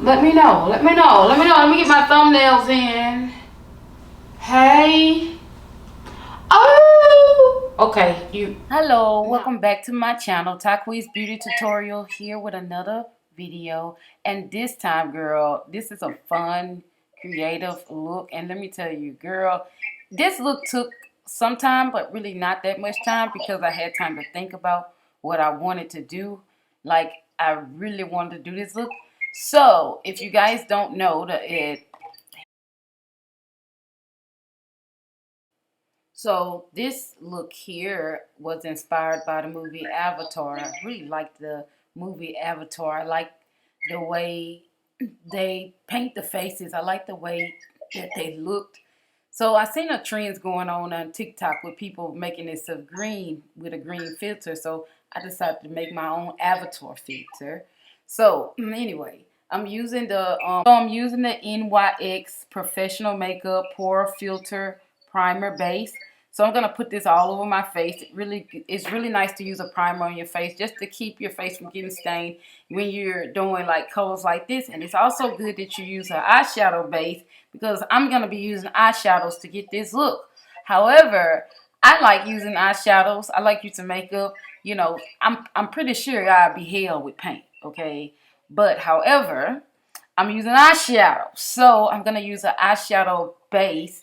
Let me know. Let me know. Let me know. Let me get my thumbnails in. Hey. Oh. Okay. You. Hello. Welcome back to my channel. Tyequiece Beauty Tutorial here with another video. And this time, girl, this is a fun, creative look. And let me tell you, girl, this look took some time, but really not that much time because I had time to think about what I wanted to do. Like, I really wanted to do this look. So, if you guys don't know, this look here was inspired by the movie Avatar. I really like the movie Avatar. I like the way they paint the faces. I like the way that they looked. So I seen a trends going on TikTok with people making this of green with a green filter. So I decided to make my own avatar filter. So anyway, I'm using the NYX Professional Makeup Pore Filter Primer Base. So I'm gonna put this all over my face. It's really nice to use a primer on your face just to keep your face from getting stained when you're doing like colors like this. And it's also good that you use an eyeshadow base because I'm gonna be using eyeshadows to get this look. However, I like using eyeshadows. I like using makeup. You know, I'm pretty sure I'd be hell with paint. Okay, but however, I'm using eyeshadow, so I'm gonna use an eyeshadow base.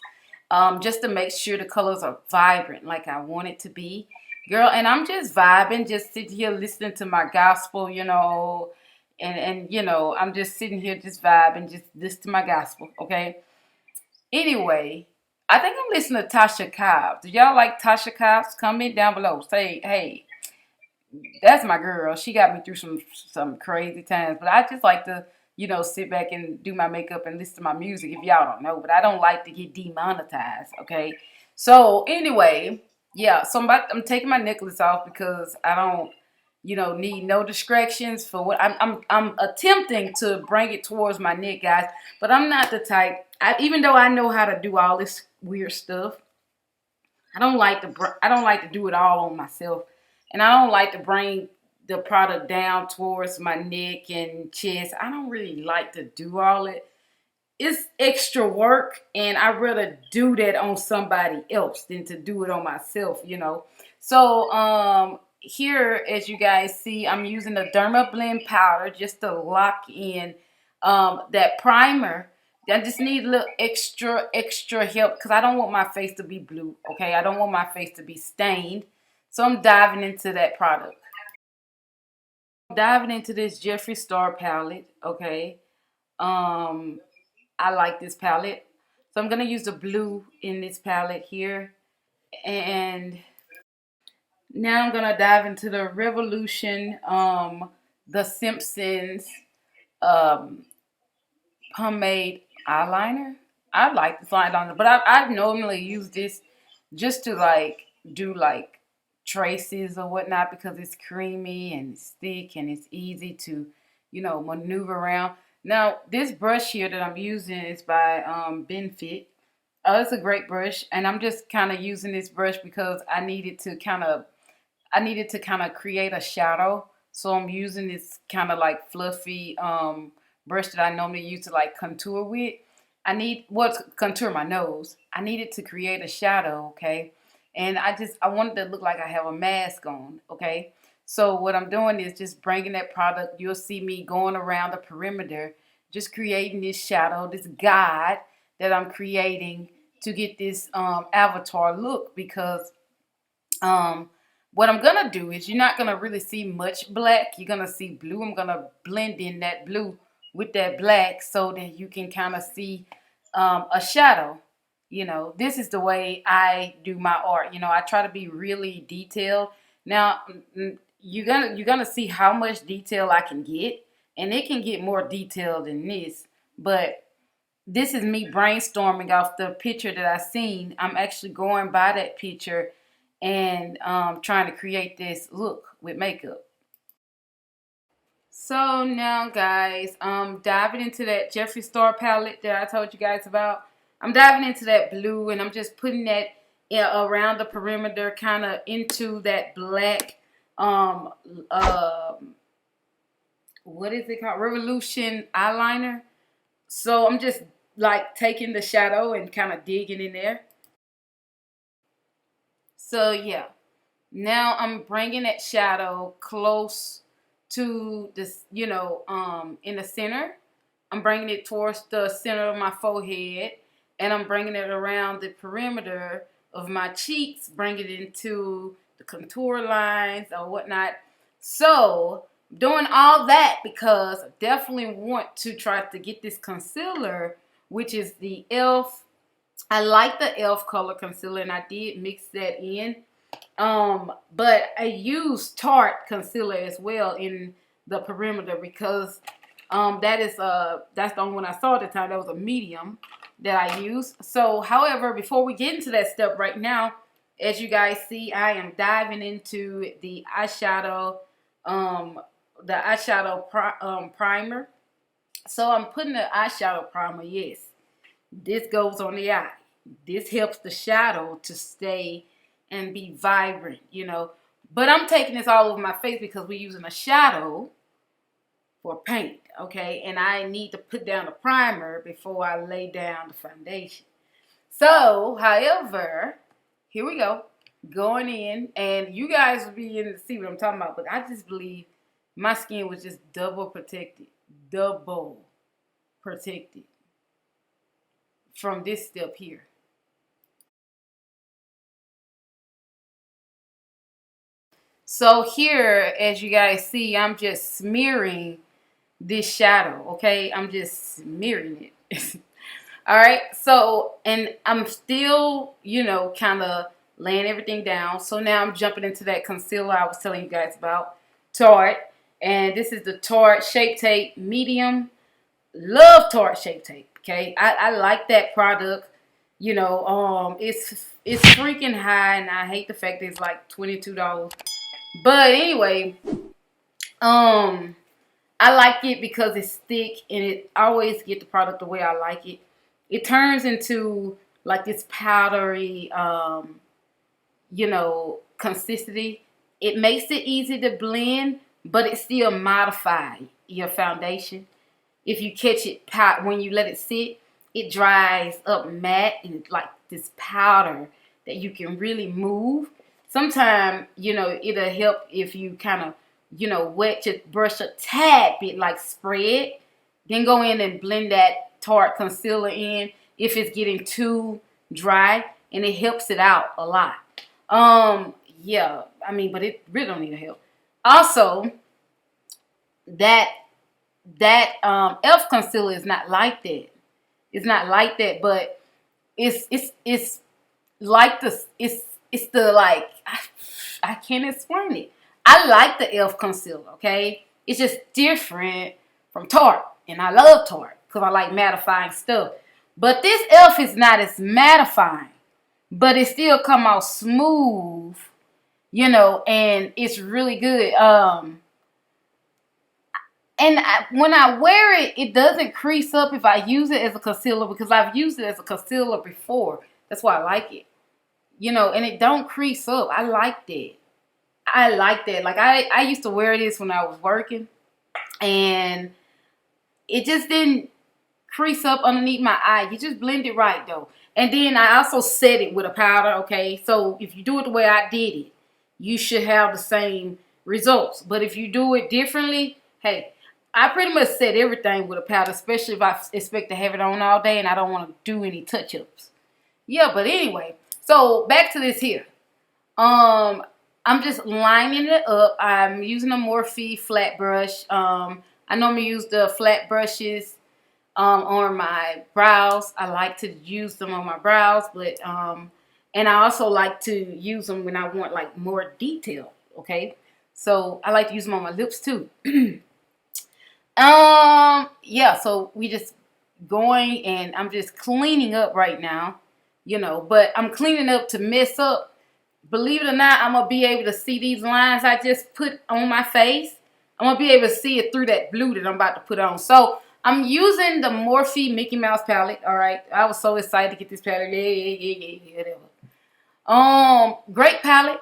Just to make sure the colors are vibrant like I want it to be. Girl, and I'm just vibing, just sitting here listening to my gospel, you know, and you know, I'm just sitting here just vibing, just listen to my gospel, okay? Anyway, I think I'm listening to Tasha Cobbs. Do y'all like Tasha Cobbs? Comment down below. Say, hey, that's my girl. She got me through some crazy times. But I just like to, you know, sit back and do my makeup and listen to my music if y'all don't know. But I don't like to get demonetized, okay? So anyway, yeah. So I'm taking my necklace off because I don't, you know, need no distractions for what I'm attempting to bring it towards my neck, guys. But I'm not the type. Even though I know how to do all this weird stuff, I don't like to do it all on myself. And I don't like to bring the product down towards my neck and chest. I don't really like to do all it. It's extra work, and I'd rather do that on somebody else than to do it on myself, you know. So here, as you guys see, I'm using the Derma blend powder just to lock in that primer. I just need a little extra help because I don't want my face to be blue, okay? I don't want my face to be stained. So I'm diving into that product. Diving into this Jeffree Star palette, okay? I like this palette. So I'm going to use the blue in this palette here. And now I'm going to dive into the Revolution, the Simpsons pomade eyeliner. I like this eyeliner, but I normally use this just to like do like traces or whatnot because it's creamy and it's thick and it's easy to, you know, maneuver around. Now, this brush here that I'm using is by Benefit. It's a great brush, and I'm just kind of using this brush because I needed to kind of create a shadow. So I'm using this kind of like fluffy brush that I normally use to like contour with. Contour my nose. I needed to create a shadow, okay? And I wanted to look like I have a mask on, okay? So what I'm doing is just bringing that product. You'll see me going around the perimeter, just creating this shadow, this guide that I'm creating to get this avatar look because what I'm going to do is you're not going to really see much black. You're going to see blue. I'm going to blend in that blue with that black so that you can kind of see a shadow. You know, this is the way I do my art. You know, I try to be really detailed. Now, you're gonna see how much detail I can get, and it can get more detailed than this. But this is me brainstorming off the picture that I seen. I'm actually going by that picture and trying to create this look with makeup. So now, guys, diving into that Jeffree Star palette that I told you guys about. I'm diving into that blue, and I'm just putting that around the perimeter, kind of into that black what is it called? Revolution eyeliner. So I'm just like taking the shadow and kind of digging in there. So yeah, now I'm bringing that shadow close to this, in the center. I'm bringing it towards the center of my forehead, and I'm bringing it around the perimeter of my cheeks, bringing it into the contour lines or whatnot. So doing all that because I definitely want to try to get this concealer, which is the e.l.f. I like the e.l.f. color concealer, and I did mix that in. But I use Tarte concealer as well in the perimeter because that's the only one I saw at the time. That was a medium that I used. So, however, before we get into that step right now, as you guys see, I am diving into the eyeshadow, primer. So I'm putting the eyeshadow primer. Yes, this goes on the eye. This helps the shadow to stay and be vibrant, But I'm taking this all over my face because we're using a shadow for paint, okay? And I need to put down the primer before I lay down the foundation. So, however, here we go. Going in, and you guys will be able to see what I'm talking about, but I just believe my skin was just double protected from this step here. So here, as you guys see, I'm just smearing this shadow, okay? I'm just smearing it. All right, so, and I'm still, kind of laying everything down. So now I'm jumping into that concealer I was telling you guys about, Tarte. And this is the Tarte Shape Tape Medium. Love Tarte Shape Tape, okay? I like that product. It's freaking high, and I hate the fact that it's like $22. But anyway, I like it because it's thick and it always get the product the way I like it. It turns into like this powdery, consistency. It makes it easy to blend, but it still modify your foundation. If you catch it when you let it sit, it dries up matte and it's like this powder that you can really move. Sometimes, it'll help if you kind of, wet your brush a tad bit, like spread. Then go in and blend that Tarte concealer in if it's getting too dry, and it helps it out a lot. Yeah, but it really don't need to help. Also, that e.l.f. concealer is not like that. It's not like that, but it's like this. It's the like I can't explain it. I like the e.l.f. concealer. Okay, it's just different from Tarte, and I love Tarte because I like mattifying stuff. But this e.l.f. is not as mattifying, but it still come out smooth, and it's really good. When I wear it, it doesn't crease up if I use it as a concealer because I've used it as a concealer before. That's why I like it. And it don't crease up. I like that. Like I used to wear this when I was working, and it just didn't crease up underneath my eye. You just blend it right though. And then I also set it with a powder, okay? So if you do it the way I did it, you should have the same results. But if you do it differently, hey, I pretty much set everything with a powder, especially if I expect to have it on all day and I don't want to do any touch-ups. Yeah, but anyway, so back to this here. I'm just lining it up. I'm using a Morphe flat brush. I normally use the flat brushes on my brows. I like to use them on my brows, but and I also like to use them when I want like more detail. Okay, so I like to use them on my lips too. Yeah, so we just going and I'm just cleaning up right now, but I'm cleaning up to mess up. Believe it or not, I'm gonna be able to see these lines I just put on my face. I'm gonna be able to see it through that blue that I'm about to put on. So I'm using the Morphe Mickey Mouse palette. All right, I was so excited to get this palette. Yeah, whatever. Great palette.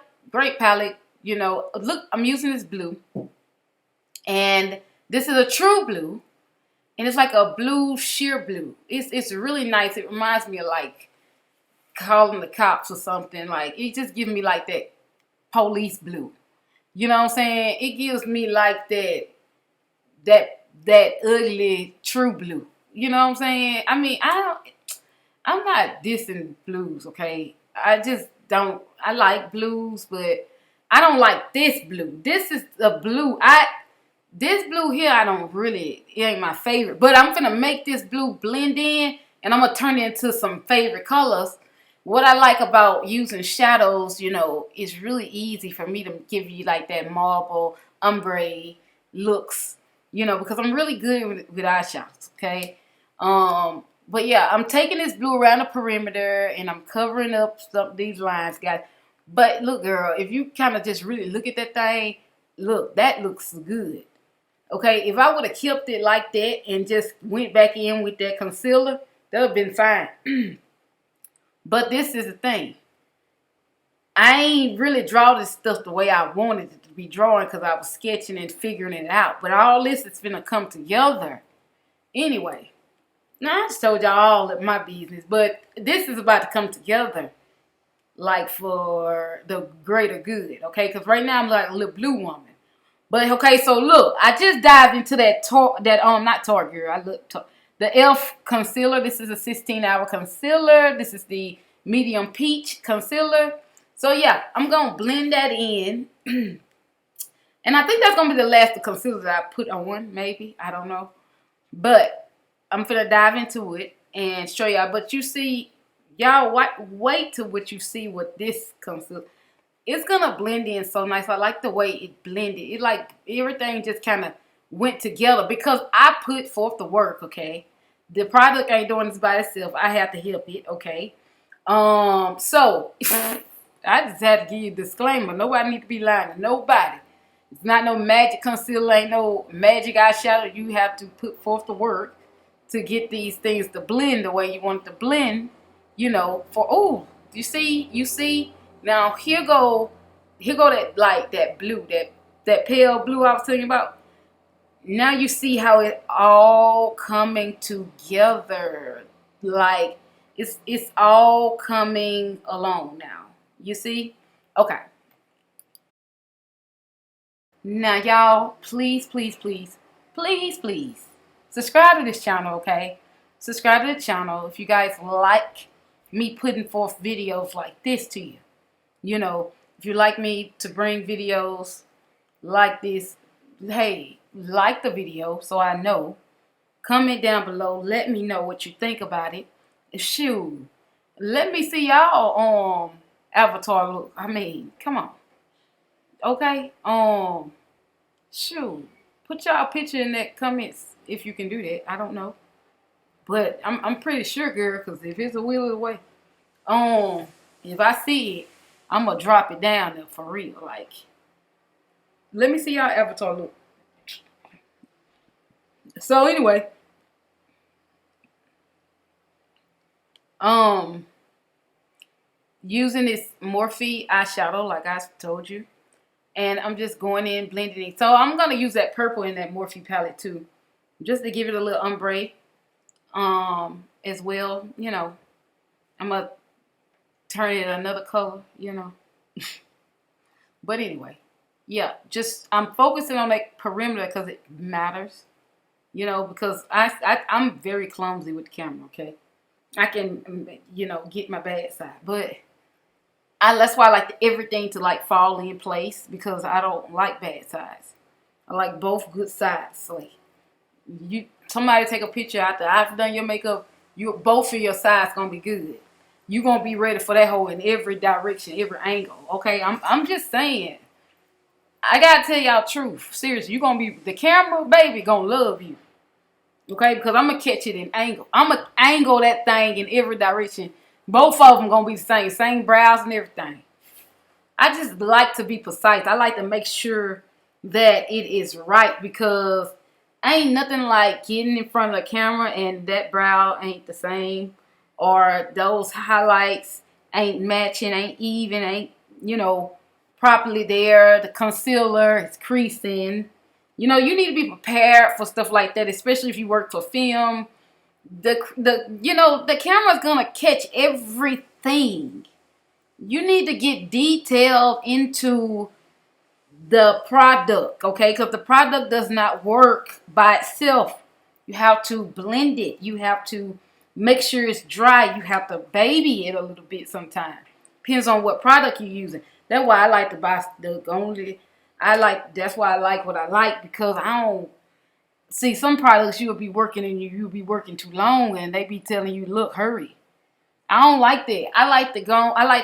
Look, I'm using this blue. And This is a true blue. And it's like a blue, sheer blue. It's really nice. It reminds me of like calling the cops or something. Like, it just gives me like that police blue. You know what I'm saying? It gives me like that ugly true blue. You know what I'm saying? I mean, I'm not dissing blues, okay? I just don't. I like blues, but I don't like this blue. This is the blue. This blue here, I don't really, it ain't my favorite. But I'm gonna make this blue blend in, and I'm gonna turn it into some favorite colors. What I like about using shadows, you know, it's really easy for me to give you like that marble, ombre looks, you know, because I'm really good with eyeshadows, okay? But yeah, I'm taking this blue around the perimeter, and I'm covering up these lines, guys. But look, girl, if you kind of just really look at that thing, look, that looks good. Okay, if I would have kept it like that and just went back in with that concealer, that would have been fine. But this is the thing. I ain't really draw this stuff the way I wanted it to be drawn because I was sketching and figuring it out. But all this is finna come together. Anyway, now I just told y'all all of my business. But this is about to come together. Like for the greater good. Okay, because right now I'm like a little blue woman. But okay, so look, I just dived into that not Tarte, girl. I looked the e.l.f. concealer. This is a 16-hour concealer. This is the medium peach concealer. So yeah, I'm gonna blend that in, and I think that's gonna be the last of concealer that I put on. Maybe, I don't know, but I'm gonna dive into it and show y'all. But you see, y'all wait till what you see with this concealer. It's gonna blend in so nice. I like the way it blended. It like everything just kind of went together because I put forth the work, okay? The product ain't doing this by itself. I have to help it, okay? So I just had to give you a disclaimer. Nobody need to be lying to nobody. It's not no magic concealer, ain't no magic eyeshadow. You have to put forth the work to get these things to blend the way you want it to blend, you know, you see? Now here go that like that blue, that pale blue I was telling you about. Now you see how it all coming together. Like it's all coming along now. You see? Okay. Now y'all, please, please, please, please, please subscribe to this channel, okay? Subscribe to the channel if you guys like me putting forth videos like this to you. You know, if you like me to bring videos like this, hey, like the video so I know. Comment down below. Let me know what you think about it. Shoot, let me see y'all avatar look. I mean, come on. Okay? Shoot. Put y'all picture in that comments if you can do that. I don't know. But I'm pretty sure, girl, because if it's a wheel of the way, if I see it, I'm gonna drop it down there for real. Like, let me see y'all avatar look. So anyway, using this Morphe eyeshadow, like I told you, and I'm just going in blending it. So I'm gonna use that purple in that Morphe palette too, just to give it a little ombre, as well. You know, I'm gonna turn it another color. You know. But anyway, yeah, just I'm focusing on that perimeter because it matters, you know, because I'm very clumsy with the camera, okay? I can, you know, get my bad side, but that's why I like everything to like fall in place because I don't like bad sides. I like both good sides. So somebody take a picture after I've done your makeup, both of your sides gonna be good. You gonna be ready for that hole in every direction, every angle. Okay, I'm just saying. I gotta tell y'all truth. Seriously, you gonna be the camera baby gonna love you. Okay, because I'm gonna catch it in angle. I'm gonna angle that thing in every direction. Both of them gonna be the same brows and everything. I just like to be precise. I like to make sure that it is right because ain't nothing like getting in front of the camera and that brow ain't the same. Or those highlights ain't matching, ain't even, ain't, you know, properly there. The concealer is creasing. You know, you need to be prepared for stuff like that, especially if you work for film. The camera's gonna catch everything. You need to get detailed into the product, okay? Because the product does not work by itself. You have to blend it. You have to make sure it's dry. You have to baby it a little bit sometimes. Depends on what product you're using. That's why I like to buy that's why I like what I like, because I don't see some products you'll be working and you'll be working too long and they be telling you, look, hurry. I don't like that. I like to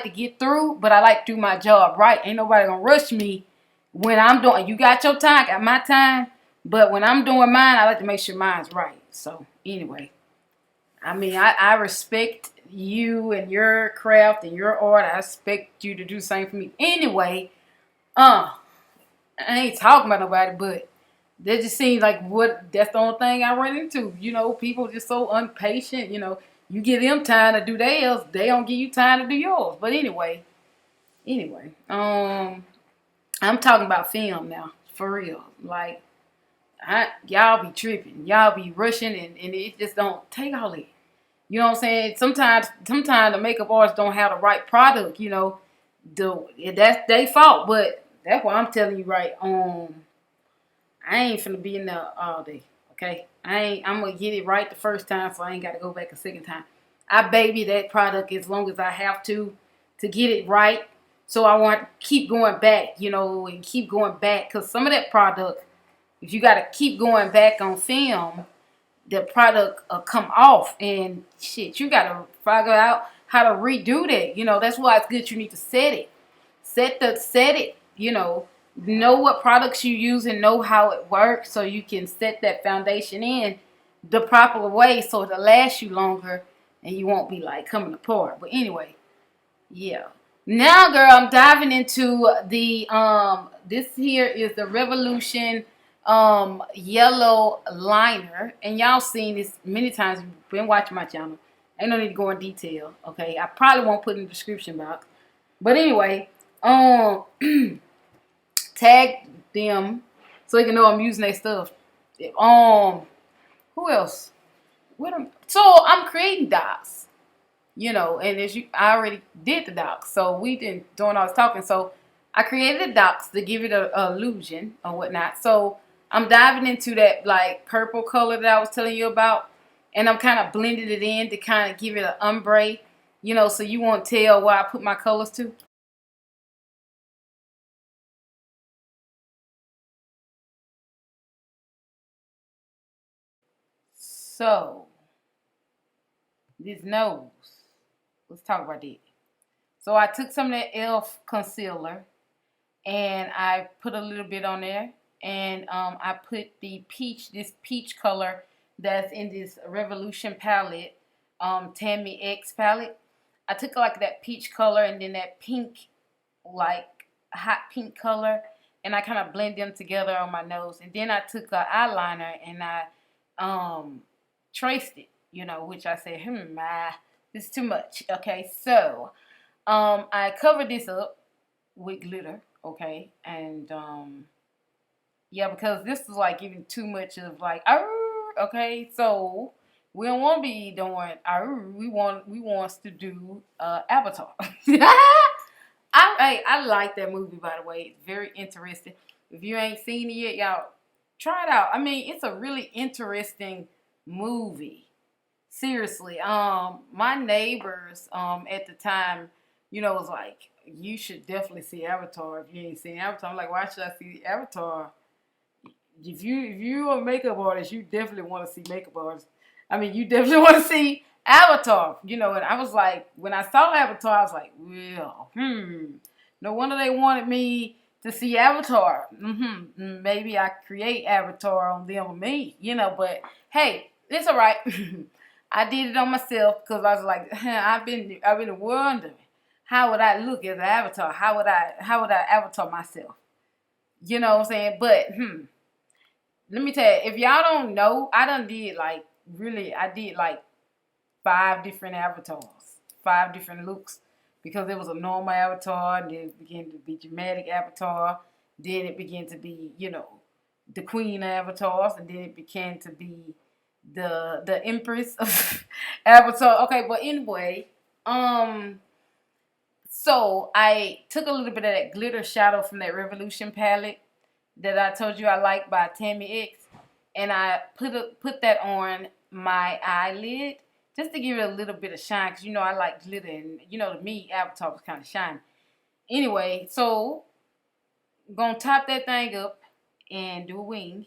get through, but I like to do my job right. Ain't nobody gonna rush me when I'm doing. You got your time, I got my time, but when I'm doing mine, I like to make sure mine's right. So anyway, I mean, I respect you and your craft and your art. I expect you to do the same for me. Anyway, I ain't talking about nobody, but that just seems like that's the only thing I run into. You know, people just so impatient. You know, you give them time to do theirs, they don't give you time to do yours. But anyway, I'm talking about film now, for real. Like, y'all be tripping, y'all be rushing, and it just don't take all that. You know what I'm saying? Sometimes the makeup artists don't have the right product. You know, that's their fault. But that's why I'm telling you, right? I ain't finna be in there all day. Okay, I'm gonna get it right the first time, so I ain't got to go back a second time. I baby that product as long as I have to get it right. So I want to keep going back, you know, and keep going back, because some of that product, if you got to keep going back on film, the product come off, and shit, you got to figure out how to redo that. You know, that's why it's good. You need to set it, set it. You know what products you use and know how it works, so you can set that foundation in the proper way, so it'll last you longer, and you won't be like coming apart. But anyway, yeah. Now, girl, I'm diving into the this here is the Revolution yellow liner, and y'all seen this many times. You've been watching my channel. Ain't no need to go in detail. Okay, I probably won't put in the description box, but anyway, tag them so they can know I'm using their stuff. Who else? So I'm creating docs. You know, and I already did the docs, so we didn't doing all this talking. So I created the docs to give it an illusion or whatnot. So I'm diving into that like purple color that I was telling you about, and I'm kind of blending it in to kind of give it an ombre, you know, so you won't tell where I put my colors to. So this nose, let's talk about that. So I took some of that e.l.f. concealer and I put a little bit on there, and I put this peach color that's in this Revolution palette, TammiX palette. I took like that peach color and then that pink, like hot pink color, and I kind of blend them together on my nose. And then I took an eyeliner and I traced it, you know, which I said, this is too much. Okay, so I covered this up with glitter, okay, and yeah, because this is like giving too much of like, okay, so we don't want to be doing, we want to do Avatar. I like that movie, by the way. It's very interesting. If you ain't seen it yet, y'all try it out. I mean, it's a really interesting movie. Seriously. My neighbors at the time, you know, was like, you should definitely see Avatar if you ain't seen Avatar. I'm like, why should I see Avatar? If you're a makeup artist, you definitely want to see makeup artists. I mean, you definitely want to see Avatar, you know. And I was like, when I saw Avatar, I was like, well, no wonder they wanted me to see Avatar. Maybe I create Avatar on them or me, you know. But hey, it's all right. I did it on myself because I was like, I've been wondering, how would I look as an avatar? How would I avatar myself? You know what I'm saying? But let me tell you, if y'all don't know, I did like 5 different avatars, 5 different looks, because there was a normal avatar, and then it began to be dramatic avatar, then it began to be, you know, the queen of avatars, and then it began to be the empress of avatar. Okay, but anyway, so I took a little bit of that glitter shadow from that Revolution palette that I told you I like by TammiX, and I put that on my eyelid just to give it a little bit of shine, because you know I like glitter, and you know to me Avatar was kind of shiny. Anyway, so I'm gonna top that thing up and do a wing.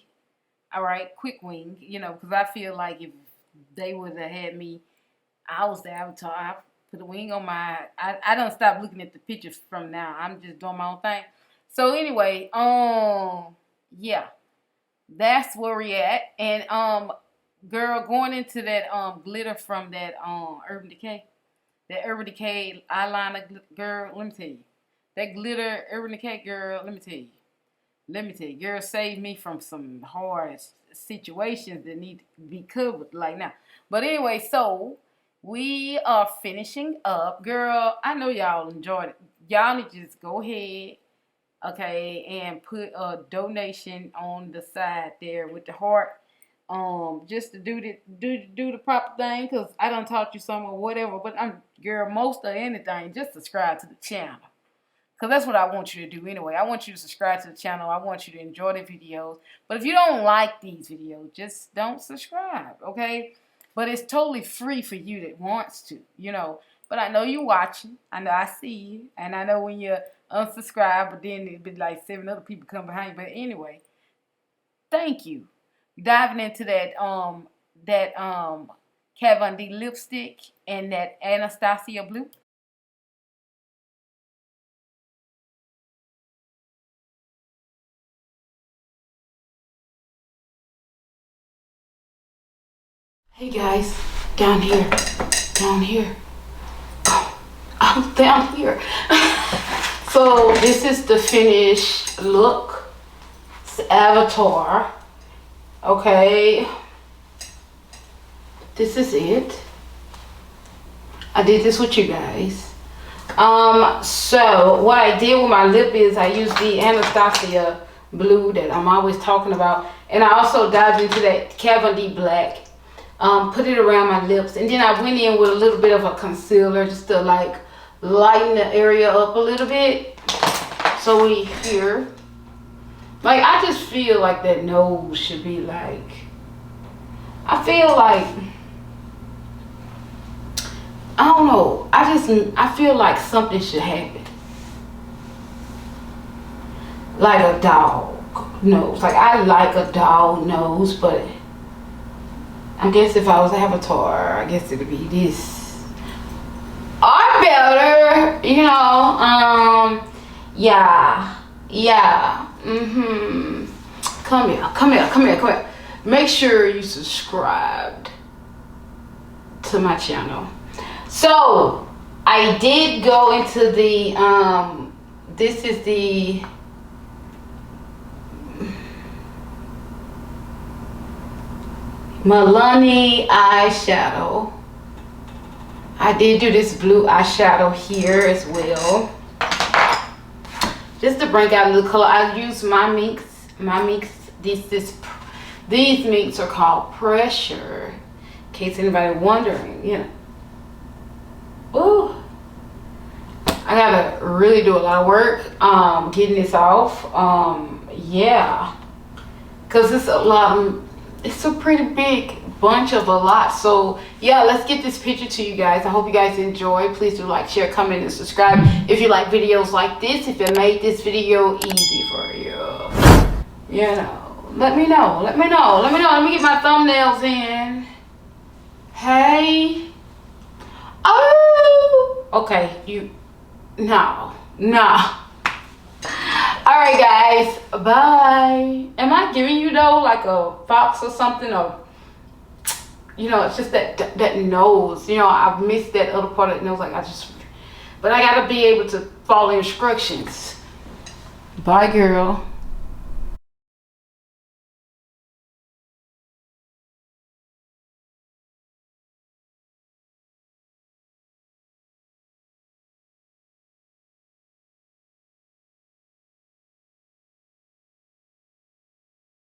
All right, quick wing, you know, because I feel like if they would have had me, I was the Avatar. I put a wing on my. I don't stop looking at the pictures from now. I'm just doing my own thing. So anyway, yeah, that's where we at. And girl, going into that glitter from that Urban Decay, that Urban Decay eyeliner, girl. Let me tell you, that glitter Urban Decay, girl. Let me tell you, girl, saved me from some hard situations that need to be covered like now. But anyway, so we are finishing up. Girl, I know y'all enjoyed it. Y'all need to just go ahead, okay, and put a donation on the side there with the heart. Just to do the proper thing, because I done taught you some or whatever. But girl, most of anything, just subscribe to the channel. Because that's what I want you to do anyway. I want you to subscribe to the channel. I want you to enjoy the videos. But if you don't like these videos, just don't subscribe, okay? But it's totally free for you that wants to, you know. But I know you're watching. I know I see you. And I know when you unsubscribe, but then it'd be like 7 other people come behind you. But anyway, thank you. Diving into that Kat Von D lipstick and that Anastasia blue. Hey guys, down here, I'm down here. So this is the finished look. It's Avatar. Okay, this is it. I did this with you guys. So what I did with my lip is I used the Anastasia blue that I'm always talking about, and I also dived into that Kat Von D black. Put it around my lips, and then I went in with a little bit of a concealer just to like lighten the area up a little bit. So we here, like, I just feel like that nose should be like, I feel like, I don't know, I feel like something should happen, like a dog nose. Like, I like a dog nose, but I guess if I was Avatar, I guess it'd be this or better, you know. Yeah. Come here. Make sure you subscribed to my channel. So I did go into the this is the Milani eyeshadow. I did do this blue eyeshadow here as well, just to bring out a little color. I used my mix. These minks are called Pressure, in case anybody wondering. You know, ooh, I gotta really do a lot of work getting this off. Yeah, because it's a lot. It's a pretty big bunch of a lot. So yeah, let's get this picture to you guys. I hope you guys enjoy. Please do like, share, comment, and subscribe if you like videos like this. If it made this video easy for you, you know, let me know. Let me get my thumbnails in. Hey. Oh, okay. No. Alright guys, bye. Am I giving you though like a fox or something, or you know, it's just that nose, you know, I've missed that other part of the nose, like but I gotta be able to follow instructions. Bye girl.